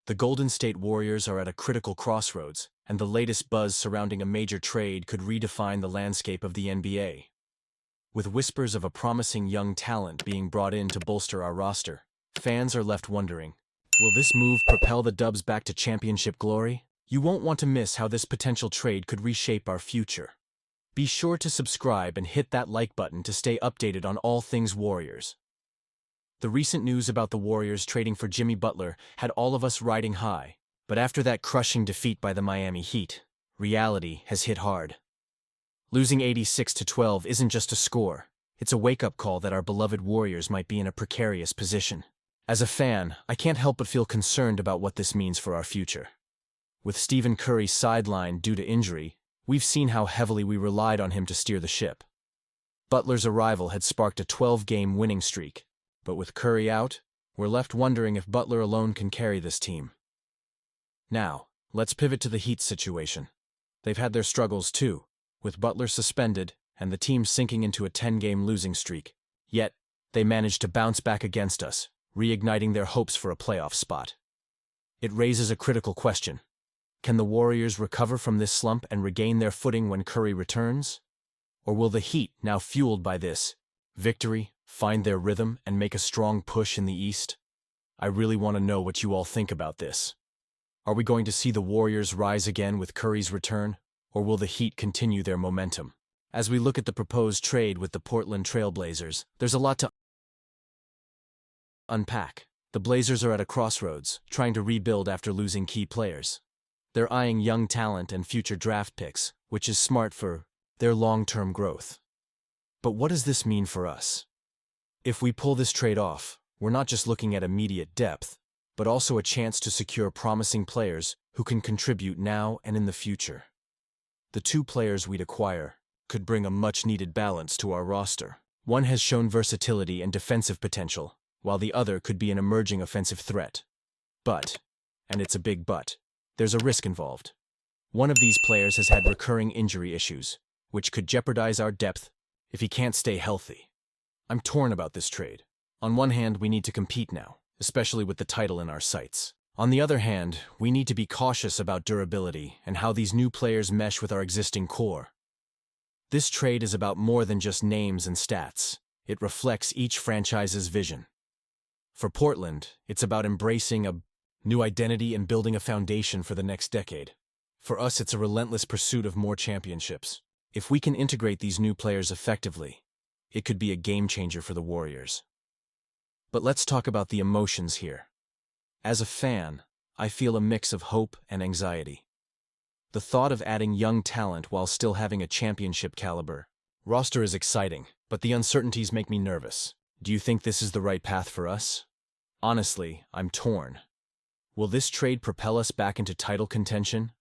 The Golden State Warriors are at a critical crossroads, and the latest buzz surrounding a major trade could redefine the landscape of the NBA. With whispers of a promising young talent being brought in to bolster our roster, fans are left wondering, will this move propel the Dubs back to championship glory? You won't want to miss how this potential trade could reshape our future. Be sure to subscribe and hit that like button to stay updated on all things Warriors. The recent news about the Warriors trading for Jimmy Butler had all of us riding high, but after that crushing defeat by the Miami Heat, reality has hit hard. Losing 86-12 isn't just a score, it's a wake-up call that our beloved Warriors might be in a precarious position. As a fan, I can't help but feel concerned about what this means for our future. With Stephen Curry sidelined due to injury, we've seen how heavily we relied on him to steer the ship. Butler's arrival had sparked a 12-game winning streak, but with Curry out, we're left wondering if Butler alone can carry this team. Now, let's pivot to the Heat's situation. They've had their struggles too, with Butler suspended and the team sinking into a 10-game losing streak. Yet, they managed to bounce back against us, reigniting their hopes for a playoff spot. It raises a critical question. Can the Warriors recover from this slump and regain their footing when Curry returns? Or will the Heat, now fueled by this victory, find their rhythm and make a strong push in the East? I really want to know what you all think about this. Are we going to see the Warriors rise again with Curry's return, or will the Heat continue their momentum? As we look at the proposed trade with the Portland Trail Blazers, there's a lot to unpack. The Blazers are at a crossroads, trying to rebuild after losing key players. They're eyeing young talent and future draft picks, which is smart for their long-term growth. But what does this mean for us? If we pull this trade off, we're not just looking at immediate depth, but also a chance to secure promising players who can contribute now and in the future. The two players we'd acquire could bring a much-needed balance to our roster. One has shown versatility and defensive potential, while the other could be an emerging offensive threat. But, and it's a big but, there's a risk involved. One of these players has had recurring injury issues, which could jeopardize our depth if he can't stay healthy. I'm torn about this trade. On one hand, we need to compete now, especially with the title in our sights. On the other hand, we need to be cautious about durability and how these new players mesh with our existing core. This trade is about more than just names and stats. It reflects each franchise's vision. For Portland, it's about embracing a new identity and building a foundation for the next decade. For us, it's a relentless pursuit of more championships. If we can integrate these new players effectively, it could be a game-changer for the Warriors. But let's talk about the emotions here. As a fan, I feel a mix of hope and anxiety. The thought of adding young talent while still having a championship caliber roster is exciting, but the uncertainties make me nervous. Do you think this is the right path for us? Honestly, I'm torn. Will this trade propel us back into title contention,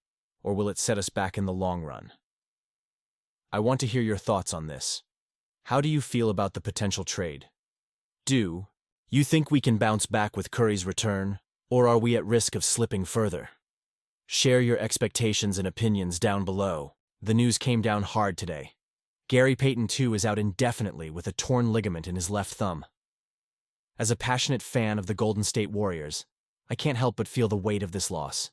or will it set us back in the long run? I want to hear your thoughts on this. How do you feel about the potential trade? Do you think we can bounce back with Curry's return, or are we at risk of slipping further? Share your expectations and opinions down below. The news came down hard today. Payton II is out indefinitely with a torn ligament in his left thumb. As a passionate fan of the Golden State Warriors, I can't help but feel the weight of this loss.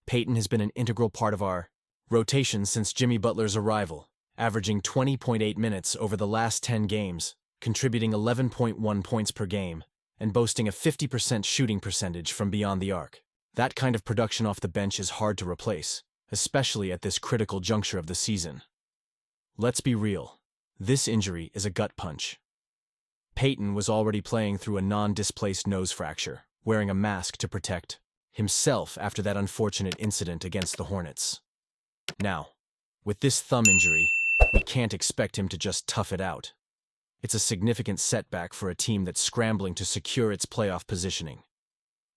Payton has been an integral part of our rotation since Jimmy Butler's arrival, averaging 20.8 minutes over the last 10 games, contributing 11.1 points per game, and boasting a 50% shooting percentage from beyond the arc. That kind of production off the bench is hard to replace, especially at this critical juncture of the season. Let's be real. This injury is a gut punch. Payton was already playing through a non-displaced nose fracture, wearing a mask to protect himself after that unfortunate incident against the Hornets. Now, with this thumb injury, we can't expect him to just tough it out. It's a significant setback for a team that's scrambling to secure its playoff positioning.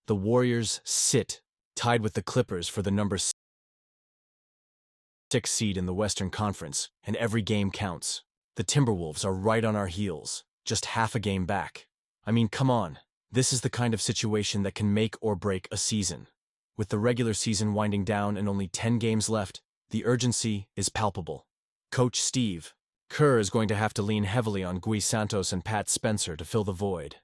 The Warriors sit tied with the Clippers for the number 6 seed in the Western Conference, and every game counts. The Timberwolves are right on our heels, just half a game back. I mean, come on. This is the kind of situation that can make or break a season. With the regular season winding down and only 10 games left, the urgency is palpable. Coach Steve Kerr is going to have to lean heavily on Gui Santos and Pat Spencer to fill the void.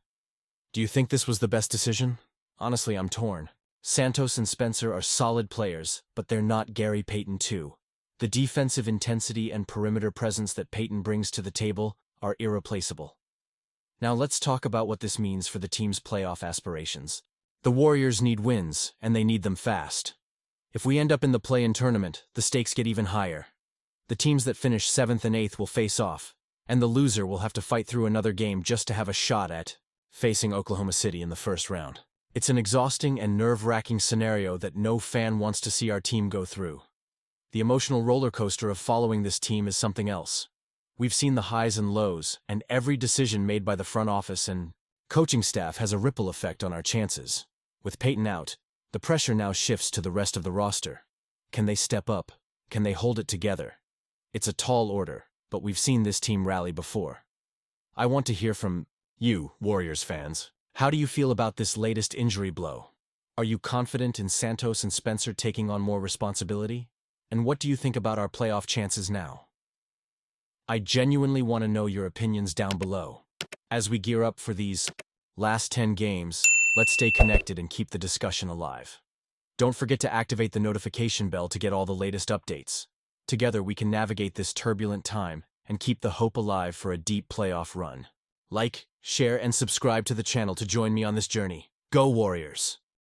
Do you think this was the best decision? Honestly, I'm torn. Santos and Spencer are solid players, but they're not Gary Payton II. The defensive intensity and perimeter presence that Payton brings to the table are irreplaceable. Now let's talk about what this means for the team's playoff aspirations. The Warriors need wins, and they need them fast. If we end up in the play-in tournament, the stakes get even higher. The teams that finish 7th and 8th will face off, and the loser will have to fight through another game just to have a shot at facing Oklahoma City in the first round. It's an exhausting and nerve-wracking scenario that no fan wants to see our team go through. The emotional roller coaster of following this team is something else. We've seen the highs and lows, and every decision made by the front office and coaching staff has a ripple effect on our chances. With Payton out, the pressure now shifts to the rest of the roster. Can they step up? Can they hold it together? It's a tall order, but we've seen this team rally before. I want to hear from you, Warriors fans. How do you feel about this latest injury blow? Are you confident in Santos and Spencer taking on more responsibility? And what do you think about our playoff chances now? I genuinely want to know your opinions down below. As we gear up for these last 10 games, let's stay connected and keep the discussion alive. Don't forget to activate the notification bell to get all the latest updates. Together we can navigate this turbulent time and keep the hope alive for a deep playoff run. Like, share, and subscribe to the channel to join me on this journey. Go Warriors!